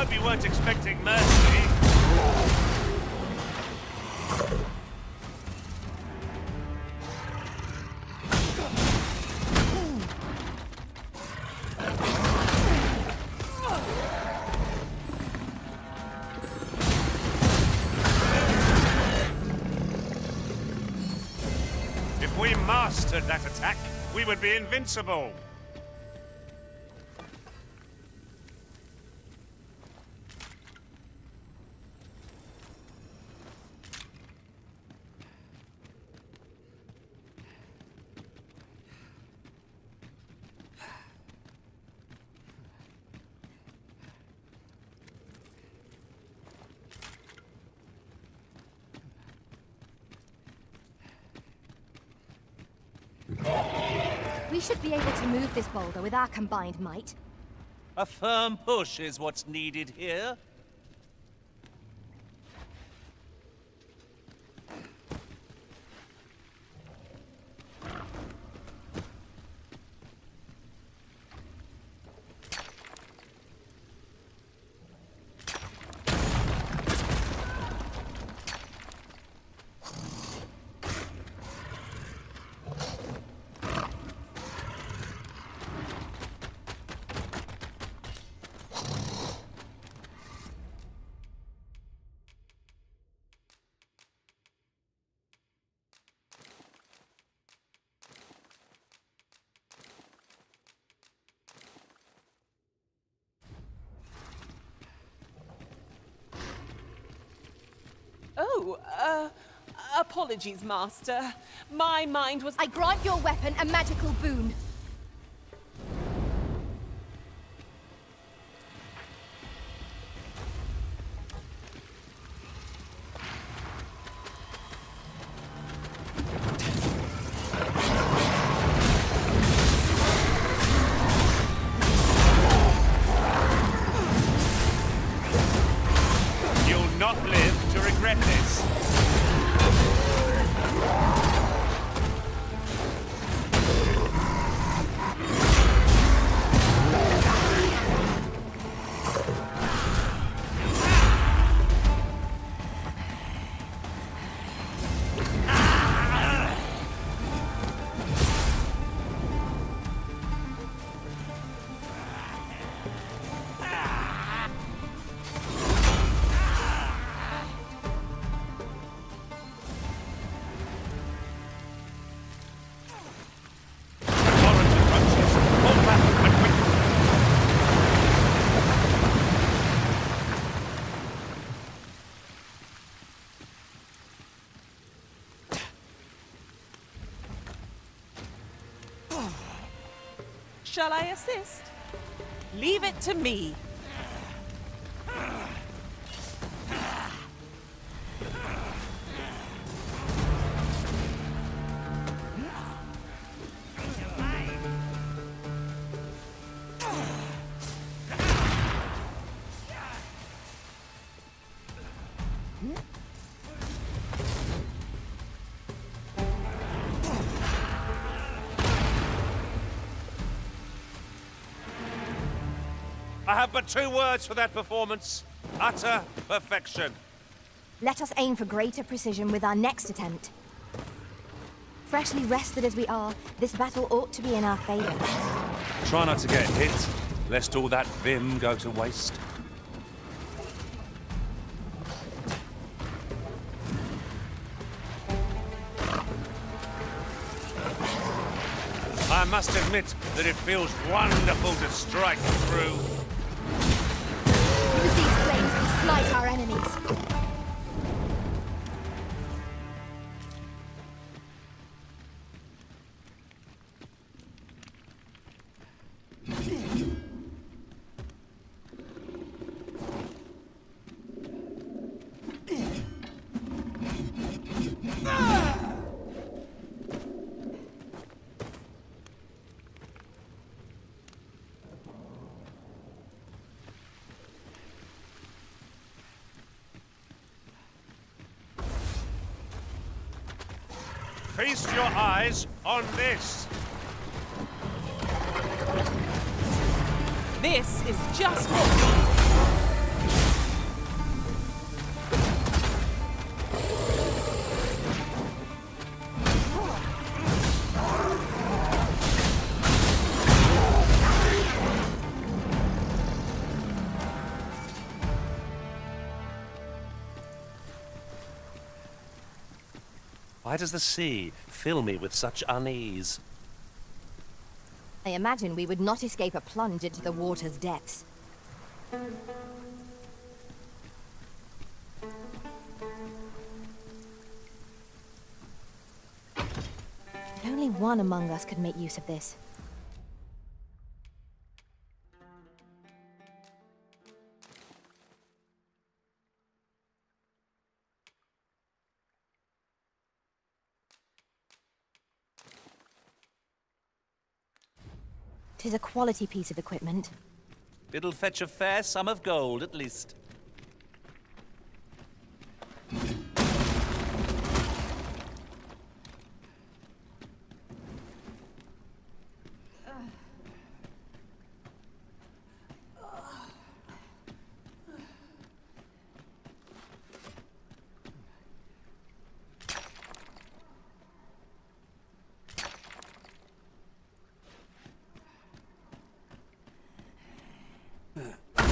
hope you weren't expecting mercy. If we mastered that attack, we would be invincible. We should be able to move this boulder with our combined might. A firm push is what's needed here. Oh, apologies, Master. My mind was... I grant your weapon a magical boon. You'll not live to regret this. Shall I assist? Leave it to me. I have but two words for that performance. Utter perfection. Let us aim for greater precision with our next attempt. Freshly rested as we are, this battle ought to be in our favor. Try not to get hit, lest all that vim go to waste. I must admit that it feels wonderful to strike through. Use these flames to smite our enemies. Feast your eyes on this. This is just what we need. Why does the sea fill me with such unease? I imagine we would not escape a plunge into the water's depths. Only one among us could make use of this. Tis a quality piece of equipment. It'll fetch a fair sum of gold, at least.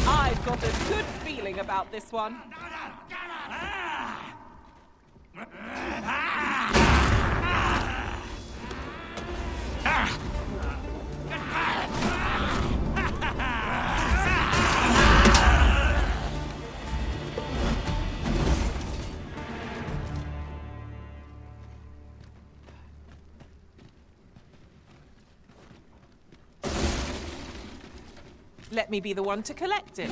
I've got a good feeling about this one. Let me be the one to collect it.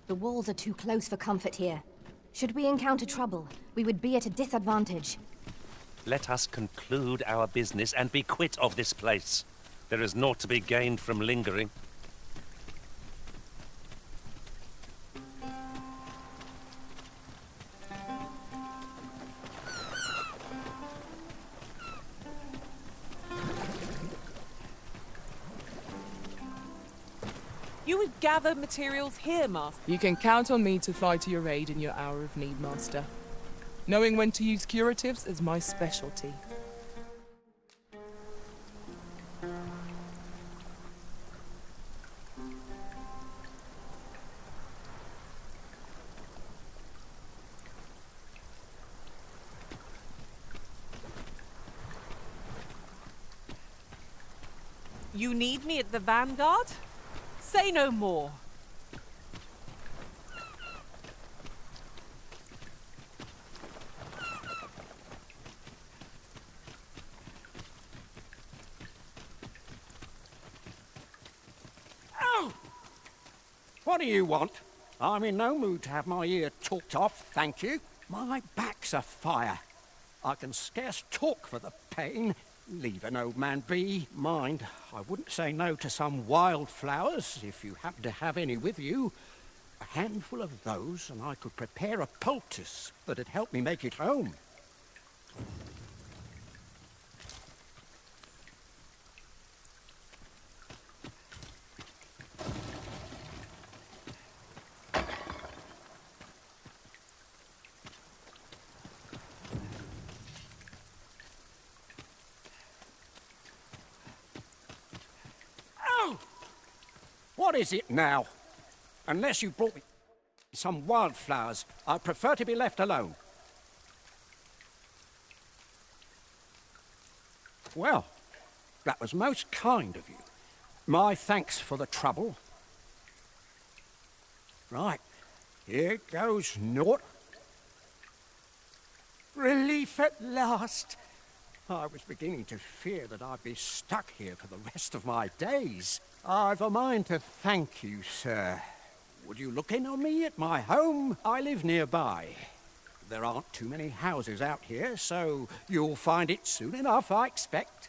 The walls are too close for comfort here. Should we encounter trouble, we would be at a disadvantage. Let us conclude our business and be quit of this place. There is naught to be gained from lingering. You would gather materials here, Master. You can count on me to fly to your aid in your hour of need, Master. Knowing when to use curatives is my specialty. You need me at the Vanguard? Say no more. What do you want? I'm in no mood to have my ear talked off, thank you. My back's afire. I can scarce talk for the pain. Leave an old man be. Mind, I wouldn't say no to some wildflowers, if you happen to have any with you. A handful of those, and I could prepare a poultice that'd help me make it home. What is it now? Unless you brought me some wildflowers, I'd prefer to be left alone. Well, that was most kind of you. My thanks for the trouble. Right, here goes naught. Relief at last. I was beginning to fear that I'd be stuck here for the rest of my days. I've a mind to thank you, sir. Would you look in on me at my home? I live nearby. There aren't too many houses out here, so you'll find it soon enough, I expect.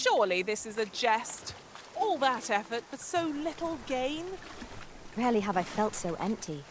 Surely this is a jest. All that effort for so little gain? Rarely have I felt so empty.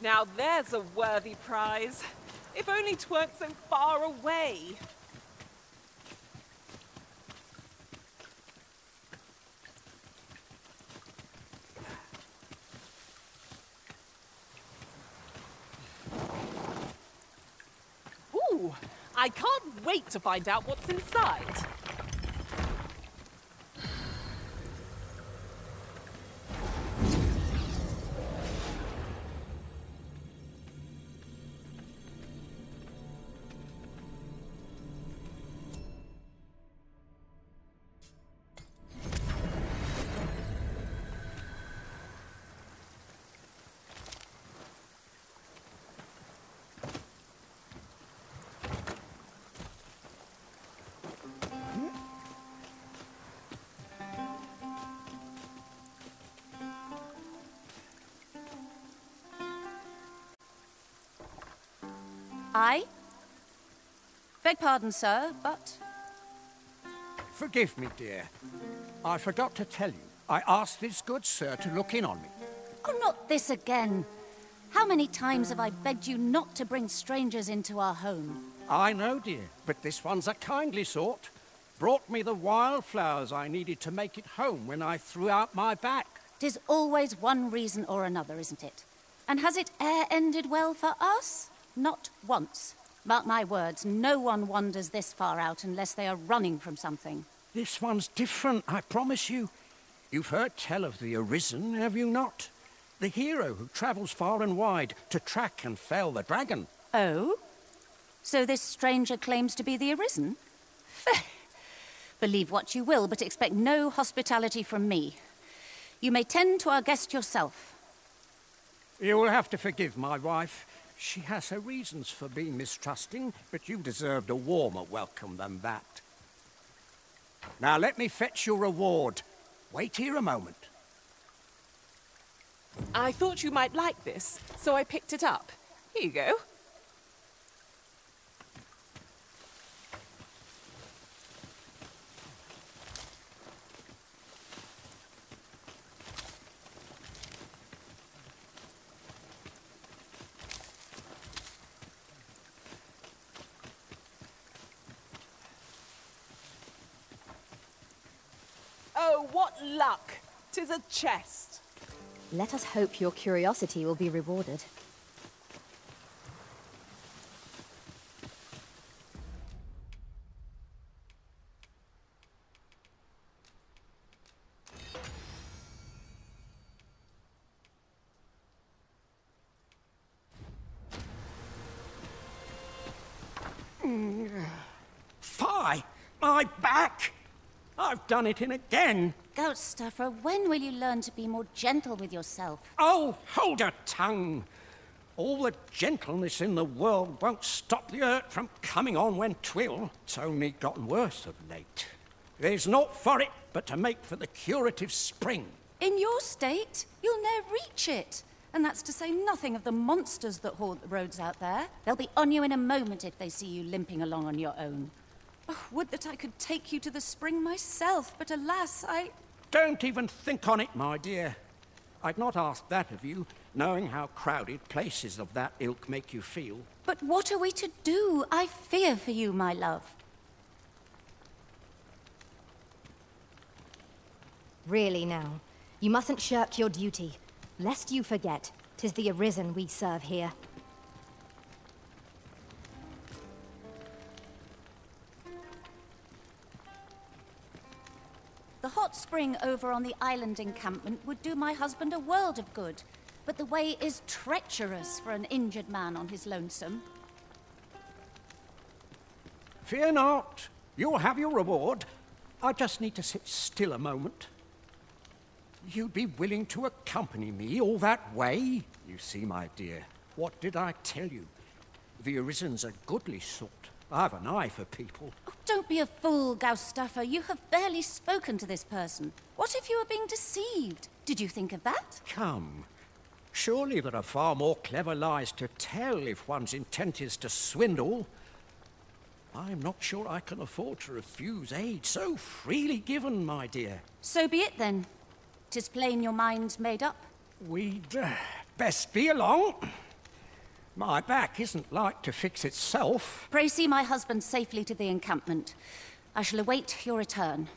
Now there's a worthy prize. If only 'tweren't so far away. Ooh, I can't wait to find out what's inside. I? Beg pardon, sir, but... Forgive me, dear. I forgot to tell you. I asked this good sir to look in on me. Oh, not this again. How many times have I begged you not to bring strangers into our home? I know, dear, but this one's a kindly sort. Brought me the wildflowers I needed to make it home when I threw out my back. 'Tis always one reason or another, isn't it? And has it e'er ended well for us? Not once. Mark my words, no one wanders this far out unless they are running from something. This one's different, I promise you. You've heard tell of the Arisen, have you not? The hero who travels far and wide to track and fell the dragon. Oh? So this stranger claims to be the Arisen? Believe what you will, but expect no hospitality from me. You may tend to our guest yourself. You will have to forgive my wife. She has her reasons for being mistrusting, but you deserved a warmer welcome than that. Now let me fetch your reward. Wait here a moment. I thought you might like this, so I picked it up. Here you go. Oh, what luck! 'Tis a chest. Let us hope your curiosity will be rewarded. Fie! My back! I've done it in again. Goat stuffer, when will you learn to be more gentle with yourself? Oh, hold your tongue. All the gentleness in the world won't stop the hurt from coming on when 'twill. It's only gotten worse of late. There's naught for it but to make for the curative spring. In your state, you'll ne'er reach it. And that's to say nothing of the monsters that haunt the roads out there. They'll be on you in a moment if they see you limping along on your own. Oh, would that I could take you to the spring myself, but alas, Don't even think on it, my dear. I'd not ask that of you, knowing how crowded places of that ilk make you feel. But what are we to do? I fear for you, my love. Really now, you mustn't shirk your duty. Lest you forget, 'tis the Arisen we serve here. The hot spring over on the island encampment would do my husband a world of good, but the way is treacherous for an injured man on his lonesome. Fear not. You'll have your reward. I just need to sit still a moment. You'd be willing to accompany me all that way? You see, my dear, what did I tell you? The Arisen's a goodly sort. I've an eye for people. Oh, don't be a fool, Gaustaffer. You have barely spoken to this person. What if you were being deceived? Did you think of that? Come. Surely there are far more clever lies to tell if one's intent is to swindle. I'm not sure I can afford to refuse aid so freely given, my dear. So be it then. 'Tis plain your mind's made up. We'd best be along. My back isn't like to fix itself. Pray see my husband safely to the encampment. I shall await your return.